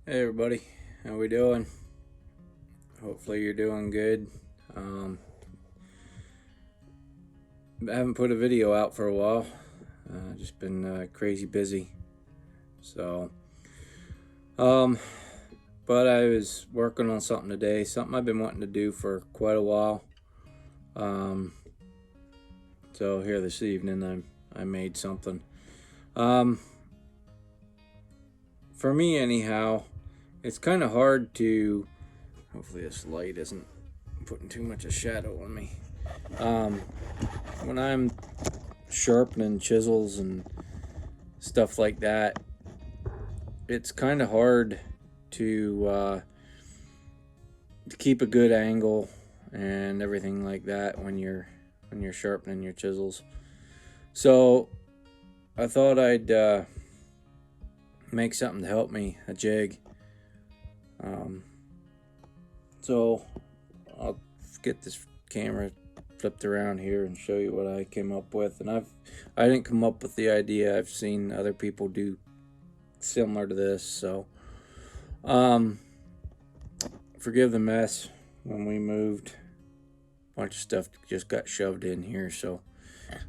Hey everybody, how we doing? Hopefully you're doing good. I haven't put a video out for a while. Just been crazy busy. So, um, but I was working on something today, something I've been wanting to do for quite a while. So here this evening, I made something. For me anyhow, it's kind of hard to. Hopefully this light isn't putting too much of shadow on me. When I'm sharpening chisels and stuff like that, it's kind of hard to keep a good angle and everything like that when you're sharpening your chisels. So I thought I'd make something to help me, a jig. So I'll get this camera flipped around here and show you what I came up with. And I didn't come up with the idea. I've seen other people do similar to this. So forgive the mess. When we moved, a bunch of stuff just got shoved in here, so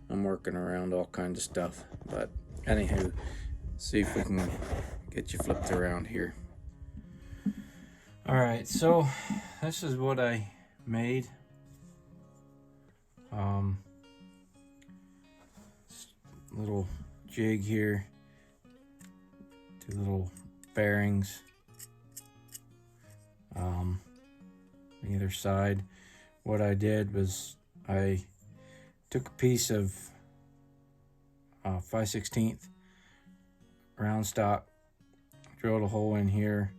I'm working around all kinds of stuff. But anywho, see if we can get you flipped around here. Alright, so this is what I made. Little jig here, two little bearings either side. What I did was I took a piece of 5/16 round stock, drilled a hole in here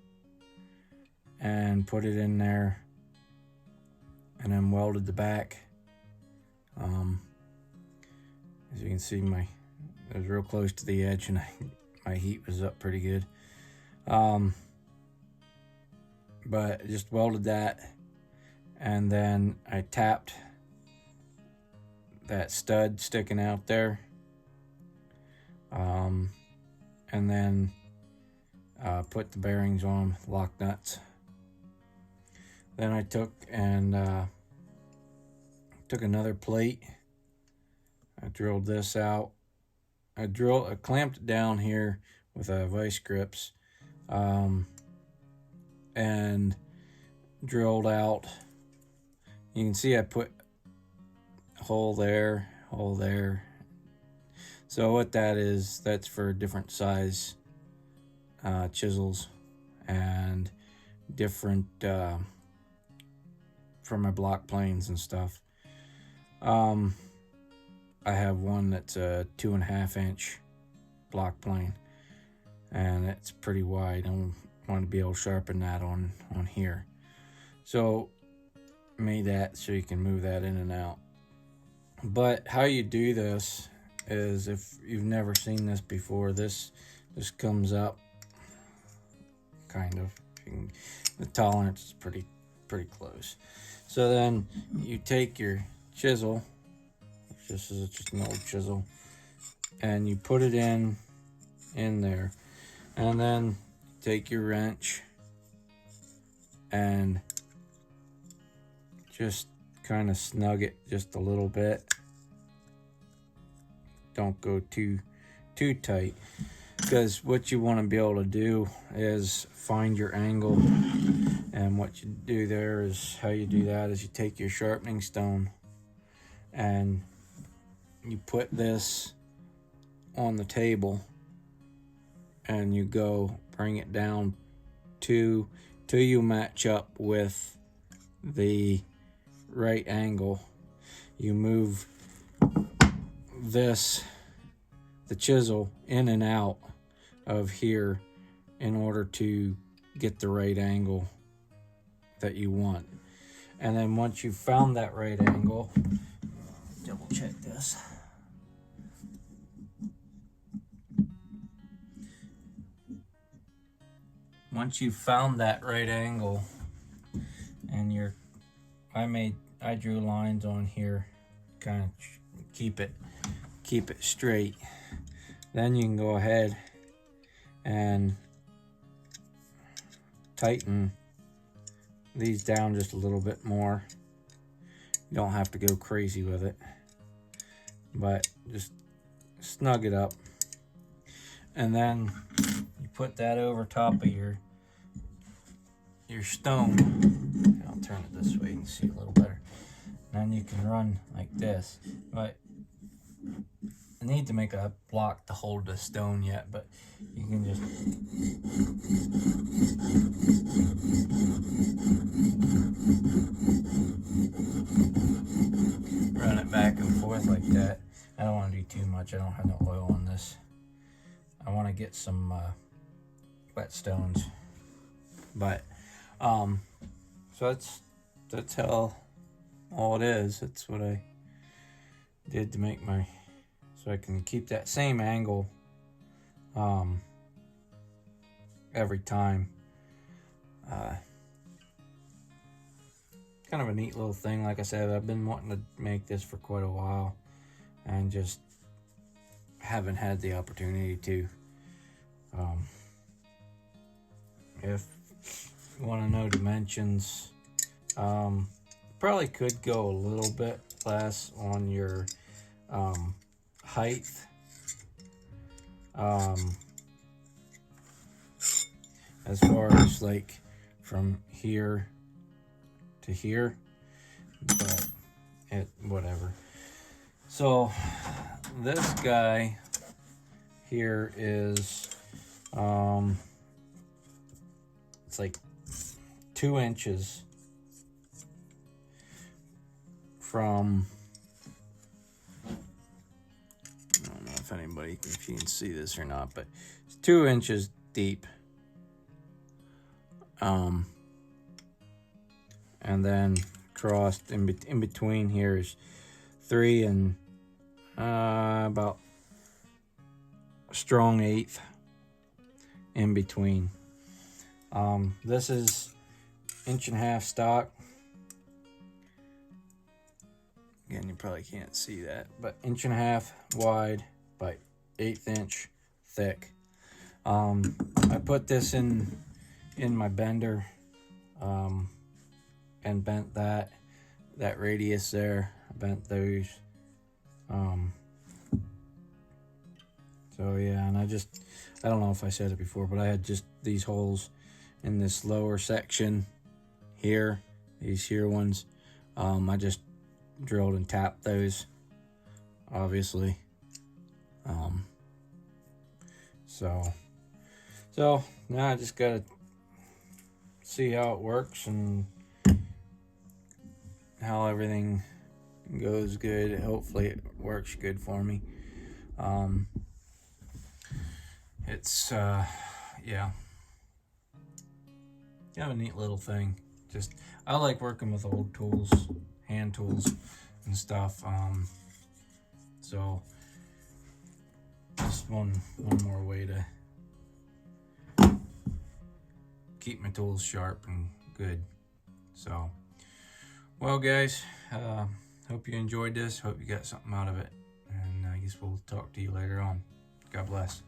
and put it in there, and then welded the back. As you can see, it was real close to the edge, and my heat was up pretty good. But I just welded that, and then I tapped that stud sticking out there, and then put the bearings on, lock nuts. Then I took another plate. I drilled this out. I clamped it down here with vice grips, and drilled out. You can see I put a hole there. So what that is, that's for different size chisels and different for my block planes and stuff. I have one that's a 2.5 inch block plane, and it's pretty wide. I want to be able to sharpen that on here. So made that so you can move that in and out. But how you do this is, if you've never seen this before, this comes up kind of. The tolerance is pretty close. So then you take your chisel. This is just an old chisel, and you put it in there, and then take your wrench and just kind of snug it just a little bit. Don't go too tight, because what you want to be able to do is find your angle. And what you do there is, how you do that is, you take your sharpening stone and you put this on the table, and you bring it down till you match up with the right angle. You move the chisel in and out of here in order to get the right angle that you want. And then once you've found that right angle, double check this. Once you've found that right angle, and I drew lines on here, kind of keep it straight. Then you can go ahead and tighten these down just a little bit more. You don't have to go crazy with it, but just snug it up. And then you put that over top of your stone. I'll turn it this way, you can see a little better. And then you can run like this. But I need to make a block to hold the stone yet, but you can just run it back and forth like that. I don't want to do too much. I don't have no oil on this. I want to get some wet stones. But so that's how all it is. That's what I did to make my, so I can keep that same angle every time. Kind of a neat little thing. Like I said, I've been wanting to make this for quite a while and just haven't had the opportunity to. If you want to know dimensions, probably could go a little bit less on your height. As far as like from here to here, but whatever. So this guy here is it's like 2 inches from, I don't know if you can see this or not, but it's 2 inches deep. And then crossed in between here is 3 and about a strong 1/8 in between. This is 1.5 inch stock. Again, you probably can't see that, but 1.5 inch wide by 1/8 inch thick. I put this in my bender and bent that radius there. I bent those. So yeah, and I don't know if I said it before, but I had just these holes in this lower section here, these here ones. I just drilled and tapped those, obviously. So now I just gotta see how it works and how everything goes good. Hopefully it works good for me. It's yeah, kind of a neat little thing. Just, I like working with old tools, hand tools and stuff. So just one more way to keep my tools sharp and good. So, well guys, hope you enjoyed this. Hope you got something out of it. And I guess we'll talk to you later on. God bless.